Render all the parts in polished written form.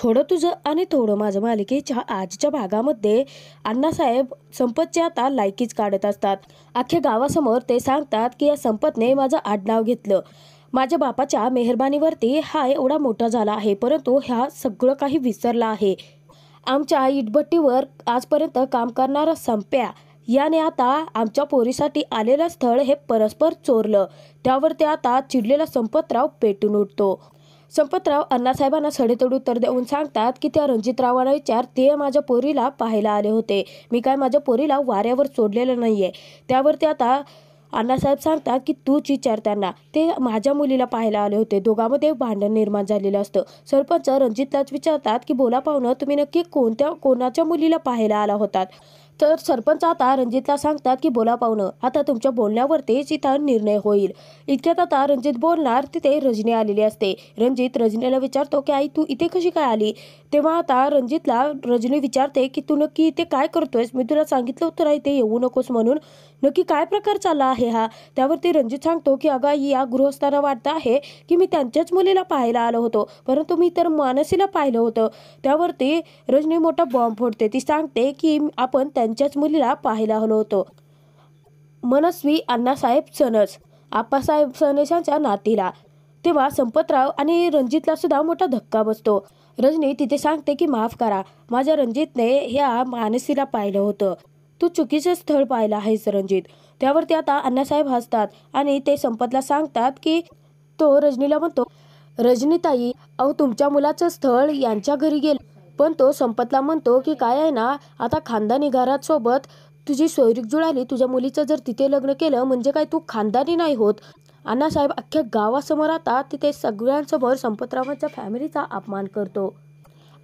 थोडं तुझं आणि थोडं माझं मालिकेच्या आजच्या भागामध्ये अण्णासाहेब संपतची आता लायकीच काढत असतात. अख्ख्या गावासमोर ते सांगतात की या संपतने माझं आडनाव घेतलं. माझ्या बापाच्या मेहरबानीवरती हा एवढा मोठा झाला आहे, परंतु ह्या सगळं काही विसरला आहे. आमच्या इटभट्टीवर आजपर्यंत काम करणारा संप्या याने आता आमच्या पोरीसाठी आलेलं स्थळ हे परस्पर चोरलं. त्यावर ते आता चिडलेला संपतराव पेटून उठतो. संपतराव अण्णासाहेबांना सडेतोड उत्तर देऊन सांगतात की त्या रणजितरावांना विचार, ते माझ्या पोरीला पाहायला आले होते. मी काय माझ्या पोरीला वाऱ्यावर सोडलेलं नाहीये. त्यावर ते आता अण्णासाहेब सांगतात की तूच विचार त्यांना, ते माझ्या मुलीला पाहायला आले होते. दोघांमध्ये भांडण निर्माण झालेलं असतं. सरपंच रणजितलाच विचारतात की बोला पाहुणं, तुम्ही नक्की कोणाच्या मुलीला पाहायला आला होतात. तर सरपंच आता रणजितला सांगतात की बोला पाहुणं, आता तुमच्या बोलण्यावरतीच इथं निर्णय होईल. इतक्यात आता रणजित बोलणार तिथे रजनी आलेली असते. रणजित रजनीला विचारतो की आई तू इथे कशी काय आली. तेव्हा आता रणजितला रजनी विचारते की तू नक्की इथे काय करतोयस, मी तुला सांगितलं होतं ना इथे येऊ नकोस म्हणून, नक्की काय प्रकार चालला आहे हा. त्यावरती रणजित सांगतो की अगं या गृहस्थांना वाटतं आहे की मी त्यांच्याच मुलीला पाहायला आलो होतो, परंतु मी तर मानसीला पाहिलं होतं. त्यावरती रजनी मोठा बॉम्ब फोडते. ती सांगते की आपण त्यांच्याच मुलीला पाहायला आलो होतो. मनस्वी अण्णासाहेब सणस आप्पासाहेब सणस यांच्या नातीला. तेव्हा संपतराव आणि रणजितला सुद्धा मोठा धक्का बसतो. रजनी तिथे सांगते की माफ करा, माझ्या रणजितने ह्या मानसीला पाहिलं होतं. तू चुकीचं स्थळ पाहिलं आहेस रणजित. त्यावरती आता अण्णासाहेब हसतात आणि ते संपतला सांगतात की तो रजनीला म्हणतो, रजनीताई अहो तुमच्या मुलाचं स्थळ यांच्या घरी गेलं. पण तो संपतला म्हणतो की काय आहे ना, आता खानदानी घरात सोबत तुझी सोयरीक जुळाली, तुझ्या मुलीचं जर तिथे लग्न केलं म्हणजे काय तू खानदानी नाही होत. अण्णासाहेब अख्ख्या गावासमोर आता तिथे सगळ्यांसमोर संपतरावांच्या फॅमिलीचा अपमान करतो.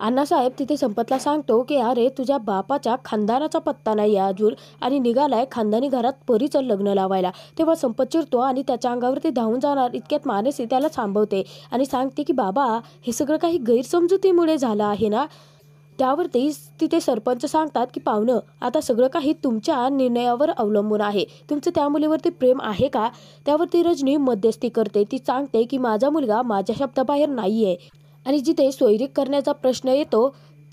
अण्णासाहेब तिथे संपतला सांगतो की अरे तुझ्या बापाच्या खानदानाचा पत्ता नाही अजून आणि निघालाय खानदानी घरात परीचं लग्न लावायला. तेव्हा संपत चिरतो आणि त्याच्या अंगावरती धावून जाणार इतक्यात मानसी त्याला थांबवते आणि सांगते की बाबा हे सगळं काही गैरसमजुतीमुळे झालं आहे ना. त्यावरती तिथे सरपंच सांगतात की पाहुणं, आता सगळं काही तुमच्या निर्णयावर अवलंबून आहे. तुमचं त्या मुलीवरती प्रेम आहे का. त्यावरती रजनी मध्यस्थी करते. ती सांगते की माझा मुलगा माझ्या शब्दाबाहेर नाहीये आणि जिथे सोयरीक करण्याचा प्रश्न येतो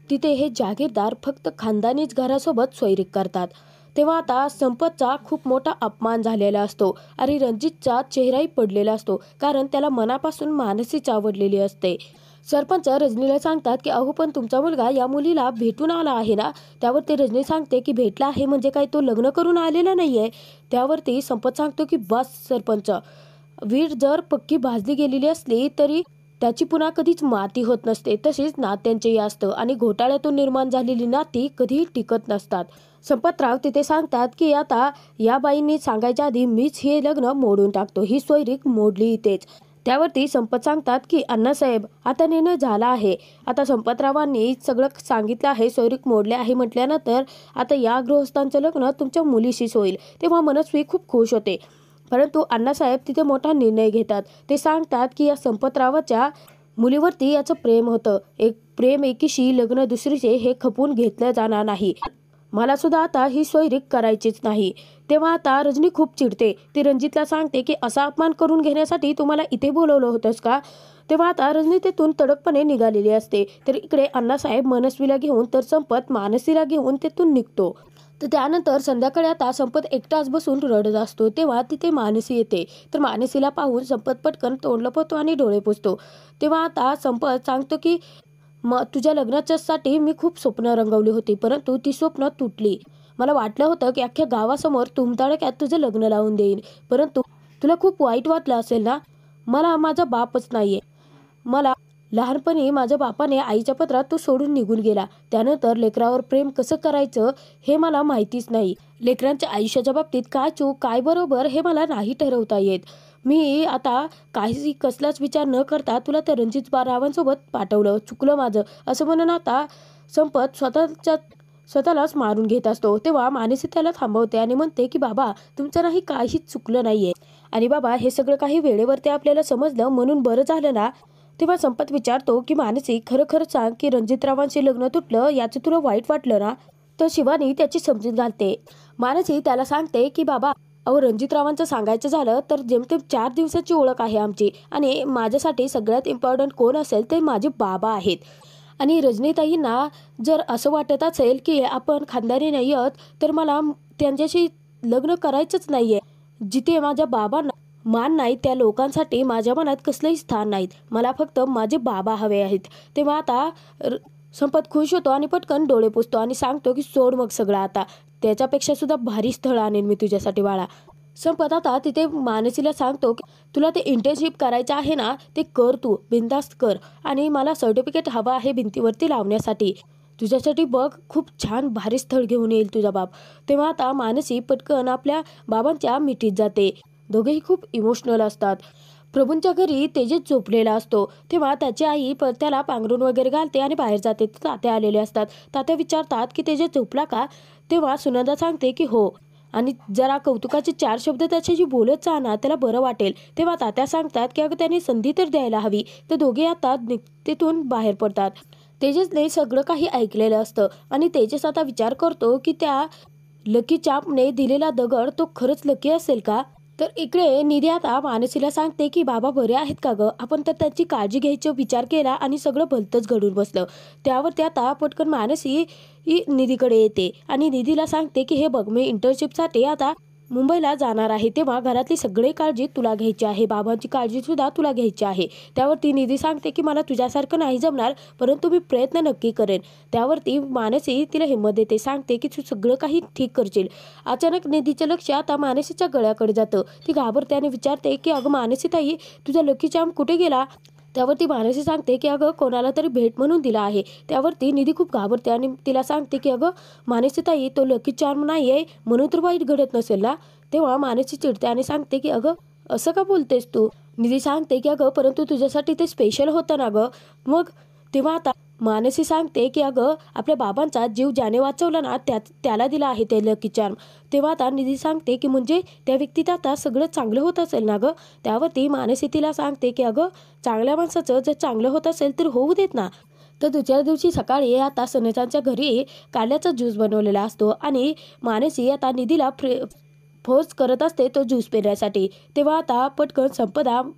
तिथे हे जागीरदार फक्त खानदानीच घरासोबत सोयरीक करतात. तेव्हा आता संपतचा खूप मोठा अपमान झालेला असतो आणि रणजितचा चेहराही पडलेला असतो, कारण त्याला मनापासून मानसीच आवडलेली असते. सरपंच रजनीला सांगतात की अहो पण तुमचा मुलगा या मुलीला भेटून आला आहे ना. त्यावरती रजनी सांगते की भेटला आहे म्हणजे काय तो लग्न करून आलेला नाहीये. त्यावरती संपत सांगतो की बस सरपंच, वीट जर पक्की भाजली गेलेली असली तरी त्याची पुन्हा कधीच माती होत नसते. तसेच नात्यांचेही असतं आणि घोटाळ्यातून निर्माण झालेली नाती कधीही टिकत नसतात. संपतराव तिथे सांगतात की आता या बाईंनी सांगायच्या आधी मीच हे लग्न मोडून टाकतो, ही सोयरीक मोडली इथेच. त्यावरती संपत सांगतात की अण्णासाहेब आता निर्णय झाला आहे. आता संपतरावांनी सगळं सांगितलं आहे, सोयरीक मोडले आहे म्हटल्यानंतर आता या गृहस्थांचं लग्न तुमच्या मुलीशीच होईल. तेव्हा मनस्वी खूप खुश होते. परंतु अण्णासाहेब तिथे मोठा निर्णय घेतात. ते सांगतात की या संपतरावाच्या मुलीवरती याचं प्रेम होतं. एक प्रेम एकीशी, लग्न दुसरीचे हे खपून घेतलं जाणार नाही. मला सुद्धा आता ही सोयरीक करायचीच नाही. तेव्हा आता रजनी खूप चिडते. ती रणजितला सांगते की असा अपमान करून घेण्यासाठी तुम्हाला इथे बोलवलं होतंस का. तेव्हा आता रजनी तेथून तडकपणे निघालेली असते. तर इकडे अण्णासाहेब मनस्वीला घेऊन तर संपत मानसीला घेऊन तेथून निघतो. तर त्यानंतर संध्याकाळी आता संपत एकटाच बसून रडत असतो. तेव्हा तिथे मानसी येते. तर मानसीला पाहून संपत पटकन तोंड लपवतो आणि डोळे पुसतो. तेव्हा आता संपत सांगतो की तुझ्या लग्नाच्यासाठी मी खूप स्वप्न रंगवली होती, परंतु ती स्वप्न तुटली. मला वाटलं होतं की अख्ख्या गावासमोर तुमताडक्यात तुझं लग्न लावून देईन, परंतु तुला खूप वाईट वाटलं असेल ना. मला माझा बापच नाहीये. मला लहानपणी माझ्या बापाने आईच्या पत्रात तो सोडून निघून गेला. त्यानंतर लेकरावर प्रेम कसं करायचं हे मला माहितीच नाही. लेकरांच्या आयुष्याच्या बाबतीत काय चूक काय बरोबर हे मला नाही ठरवता येत. मी आता काही कसलाच विचार न करता तुला त्या रणजित रावांसोबत पाठवलं, चुकलं माझं असं म्हणून आता संपत स्वतःलाच मारून घेत असतो. तेव्हा मानसी त्याला थांबवते आणि म्हणते की बाबा तुमचं नाही काहीच चुकलं नाहीये आणि बाबा हे सगळं काही वेळेवरती आपल्याला समजलं म्हणून बरं झालं ना. तेव्हा संपत विचारतो की मानसी खरं खरं सांग की रणजितरावांशी लग्न तुटलं याचं तुला वाईट वाटलं ना. तर शिवानी त्याची समजूत घालते. मानसी त्याला सांगते की बाबा अहो रणजितरावांचं सांगायचं झालं तर जेमतेम 4 दिवसाची ओळख आहे आमची आणि माझ्यासाठी सगळ्यात इम्पॉर्टंट कोण असेल ते माझे बाबा आहेत आणि रजनीताईंना जर असं वाटत असेल की आपण खानदानी नाही आहोत तर मला त्यांच्याशी लग्न करायचंच नाहीये. जिथे माझ्या बाबांना मान नाही त्या लोकांसाठी माझ्या मनात कसलंही स्थान नाहीत. मला फक्त माझे बाबा हवे आहेत. तेव्हा आता संपत खुश होतो आणि पटकन डोळे पुसतो आणि सांगतो की सोड मग सगळं आता. त्याच्यापेक्षा सुद्धा भारी स्थळ आणेन मी तुझ्यासाठी बाळा. संपत आता तिथे मानसीला सांगतो की तुला ते इंटर्नशिप करायचं आहे ना ते कर, तू बिनधास्त कर. आणि मला सर्टिफिकेट हवं आहे भिंतीवरती लावण्यासाठी. तुझ्यासाठी बघ खूप छान भारी स्थळ घेऊन येईल तुझा बाप. तेव्हा आता मानसी पटकन आपल्या बाबांच्या मिठीत जाते. दोघेही खूप इमोशनल असतात. प्रभूंच्या घरी तेजस झोपलेला असतो. तेव्हा त्याची आई त्याला पांघरून वगैरे घालते आणि बाहेर जाते. तात्या आलेले असतात. तात्या विचारतात की तेजस झोपला का. तेव्हा सुनंदा सांगते की हो, आणि जरा कौतुकाचे 4 शब्द त्याच्याशी बोलत जा ना, त्याला बरं वाटेल. तेव्हा तात्या सांगतात की अगं त्याने संधी तर द्यायला हवी. तर दोघे आता तिथून बाहेर पडतात. तेजसने सगळं काही ऐकलेलं असतं आणि तेजस आता विचार करतो की त्या लकी चार्मने दिलेला दगड तो खरंच लकी असेल का. तर इकडे निधी आता मानसीला सांगते की बाबा बरे आहेत का गं. आपण तर त्याची काळजी घ्यायचा विचार केला आणि सगळं भलतंच घडून बसलं. त्यावरती आता पटकन मानसी ही निधीकडे येते आणि निधीला सांगते की हे बघ मी इंटर्नशिपसाठी आता मुंबईला जाणार आहे. तेव्हा घरातली सगळी काळजी तुला घ्यायची आहे. बाबांची काळजी सुद्धा तुला घ्यायची आहे. त्यावरती निधी सांगते की मला तुझ्यासारखं नाही जमणार परंतु मी प्रयत्न नक्की करेन. त्यावरती मानसी तिला हिंमत देते. सांगते की तू सगळं काही ठीक करशील. अचानक निधीचं लक्ष आता मानसीच्या गळ्याकडे जातं. ती घाबरते आणि विचारते की अगं मानसी ताई तुझा लकी चार्म कुठे गेला. त्यावरती मानसी सांगते की अगं कोणाला तरी भेट म्हणून दिला आहे. त्यावरती निधी खूप घाबरते आणि तिला सांगते की अगं मानसी ताई तो लकी चार्म नाही आहे म्हणून तर वाईट घडत नसेल ना. तेव्हा मानसी चिडते आणि सांगते की अगं असं का बोलतेस तू. निधी सांगते की अगं परंतु तुझ्यासाठी ते स्पेशल होतं ना गं. मग तेव्हा आता मानसी सांगते की अगं आपल्या बाबांचा जीव ज्याने वाचवला ना त्याला दिला आहे ते लकी चार्म. तेव्हा आता निधी सांगते की म्हणजे त्या व्यक्तीत आता सगळं चांगलं होत असेल ना गं. त्यावरती मानसी तिला सांगते की अगं चांगल्या माणसाचं जर चांगलं होत असेल तर होऊ देत ना. तर दुसऱ्या दिवशी सकाळी आता सनचांच्या घरी कारल्याचा ज्यूस बनवलेला असतो आणि मानसी आता निधीला फोर्स करत असते तो ज्यूस पिण्यासाठी. तेव्हा आता पटकन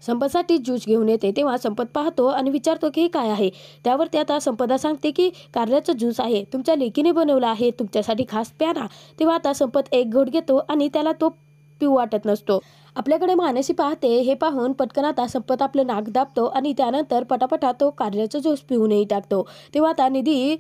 संपतसाठी ज्यूस घेऊन येते. तेव्हा संपत पाहतो आणि विचारतो की हे काय आहे. त्यावरती आता संपदा सांगते की कारल्याचा ज्यूस आहे, तुमच्या लेकीने बनवला आहे, तुमच्यासाठी खास प्या ना. तेव्हा आता संपत एक घोट घेतो आणि त्याला तो पिऊ वाटत नसतो. आपल्याकडे मानसी पाहते. हे पाहून पटकन आता संपत आपलं नाक दाबतो आणि त्यानंतर पटापटा तो कारल्याचा ज्यूस पिऊनही टाकतो. तेव्हा आता निधी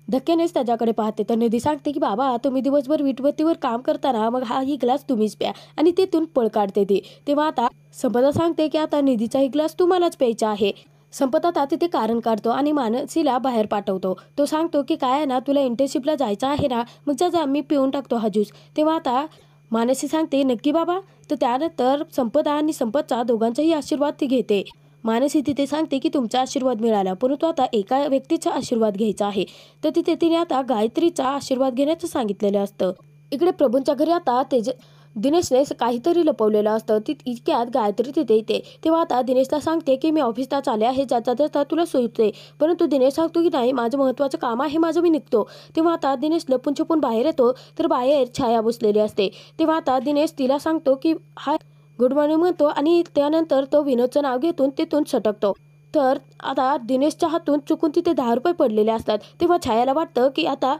धक्क्यानेच त्याच्याकडे पाहते. तर निधी सांगते की बाबा तुम्ही दिवसभर वीटभट्टीवर काम करताना मग ही ग्लास तुम्हीच प्या आणि तिथून पळ काढते ती. तेव्हा आता संपदा सांगते की आता निधीचाही ग्लास तुम्हालाच प्यायचा आहे. संपत आता तिथे कारण काढतो आणि मानसीला बाहेर पाठवतो. तो सांगतो की काय आहे ना तुला इंटर्नशिपला जायचं आहे ना मग जा मी पिऊन टाकतो हा ज्यूस. तेव्हा आता मानसी सांगते नक्की बाबा. तर त्यानंतर संपदा आणि संपतचा दोघांचाही आशीर्वाद ती घेते. मानसी तिथे सांगते की तुमचा आशीर्वाद मिळाला परंतु आता एका व्यक्तीचा आशीर्वाद घ्यायचा आहे. तर तिथे तिने आता गायत्रीचा आशीर्वाद घेण्याचं सांगितलेलं असतं. इकडे प्रभूंच्या घरी आता दिनेशने काहीतरी लपवलेलं असतं. इतक्यात गायत्री तिथे येते. तेव्हा आता दिनेशला सांगते की मी ऑफिसला चालले आहे, जाता तुला सोयते. परंतु दिनेश सांगतो की नाही माझं महत्त्वाचं काम आहे, माझं मी निघतो. तेव्हा आता दिनेश लपून छपून बाहेर येतो तर बाहेर छाया बसलेली असते. तेव्हा आता दिनेश तिला सांगतो की हाय गुड मॉर्निंग म्हणतो आणि त्यानंतर तो विनोदचं नाव घेतून तिथून सटकतो. तर आता दिनेशच्या हातून चुकून तिथे 10 रुपये पडलेले असतात. तेव्हा छायाला वाटतं की आता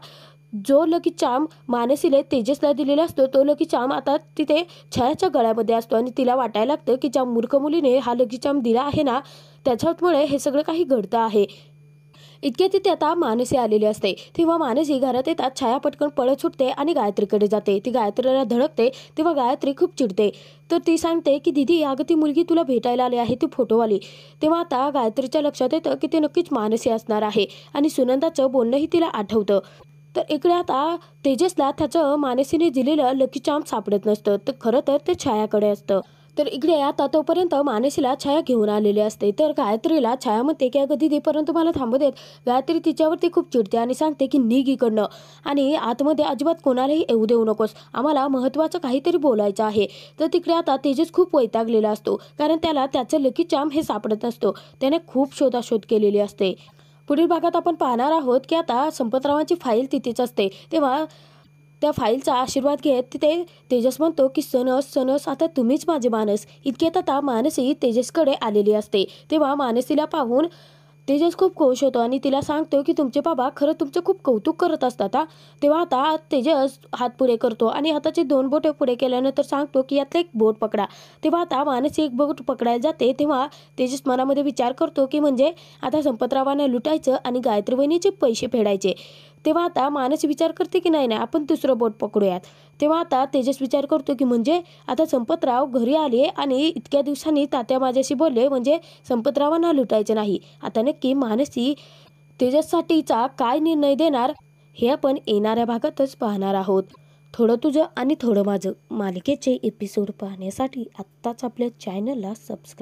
जो लकी चार्म मानसीने तेजसला दिलेला असतो तो लकी चार्म आता तिथे छायाच्या गळ्यामध्ये असतो आणि तिला वाटायला लागतं की ज्या मूर्ख मुलीने हा लकी चार्म दिला आहे ना त्याच्यामुळे हे सगळं काही घडतं आहे. इतके तिथे आता मानसी आलेली असते. तेव्हा मानसी घरात येतात छाया पटकन पळत सुटते आणि गायत्रीकडे जाते. ती गायत्रीला धडकते. तेव्हा गायत्री खूप चिडते. तर ती सांगते की दीदी अगं ती मुलगी तुला भेटायला आली आहे ती फोटोवाली. तेव्हा आता गायत्रीच्या लक्षात येतं की ते नक्कीच मानसी असणार आहे आणि सुनंदाचं बोलणंही तिला आठवतं. तर इकडे आता तेजसला त्याचं मानसीने दिलेलं लकी चार्म सापडत नसतं. तर खरं तर ते छायाकडे असतं. तर इकडे आता तोपर्यंत मानसीला छाया घेऊन आलेली असते. तर गायत्रीला छाया म्हणते की अगं दीदी परंतु मला थांबू देत. गायत्री तिच्यावरती खूप चिडते आणि सांगते की निघ इकडनं आणि आतमध्ये अजिबात कोणालाही येऊ देऊ नकोस, आम्हाला महत्त्वाचं काहीतरी बोलायचं आहे. तर तिकडे आता तेजस खूप वैतागलेला असतो कारण त्याला त्याचं लकी चार्म हे सापडत असतो. त्याने खूप शोधाशोध केलेली असते. पुढील भागात आपण पाहणार आहोत की आता संपतरावांची फाईल तिथेच असते. तेव्हा त्या फाईलचा आशीर्वाद घेत तिथे तेजस म्हणतो की सनस आता तुम्हीच माझे मानस. इतक्यात आता मानसी तेजसकडे आलेली असते. तेव्हा मानसीला पाहून तेजस खूप खुश होतो आणि तिला सांगतो की तुमचे बाबा खरं तुमचं खूप कौतुक करत असतात हा. तेव्हा आता तेजस हात पुढे करतो आणि हाताचे 2 बोटे पुढे केल्यानंतर सांगतो की यातलं एक बोट पकडा. तेव्हा आता मानसी एक बोट पकडायला जाते तेव्हा तेजस मनामध्ये विचार करतो की म्हणजे आता संपतरावांना लुटायचं आणि गायत्री वहिनीचे पैसे फेडायचे. तेव्हा आता मानसी विचार करते की नाही नाही आपण दुसरं बोट पकडूयात. तेव्हा आता तेजस विचार करतो की म्हणजे आता संपतराव घरी आले आणि इतक्या दिवसांनी तात्या माझ्याशी बोलले म्हणजे संपतरावांना लुटायचे नाही. आता नक्की मानसी तेजससाठीचा काय निर्णय देणार हे आपण येणाऱ्या भागातच पाहणार आहोत. थोडं तुझं आणि थोडं माझं मालिकेचे एपिसोड पाहण्यासाठी आत्ताच आपल्या चॅनलला सबस्क्राईब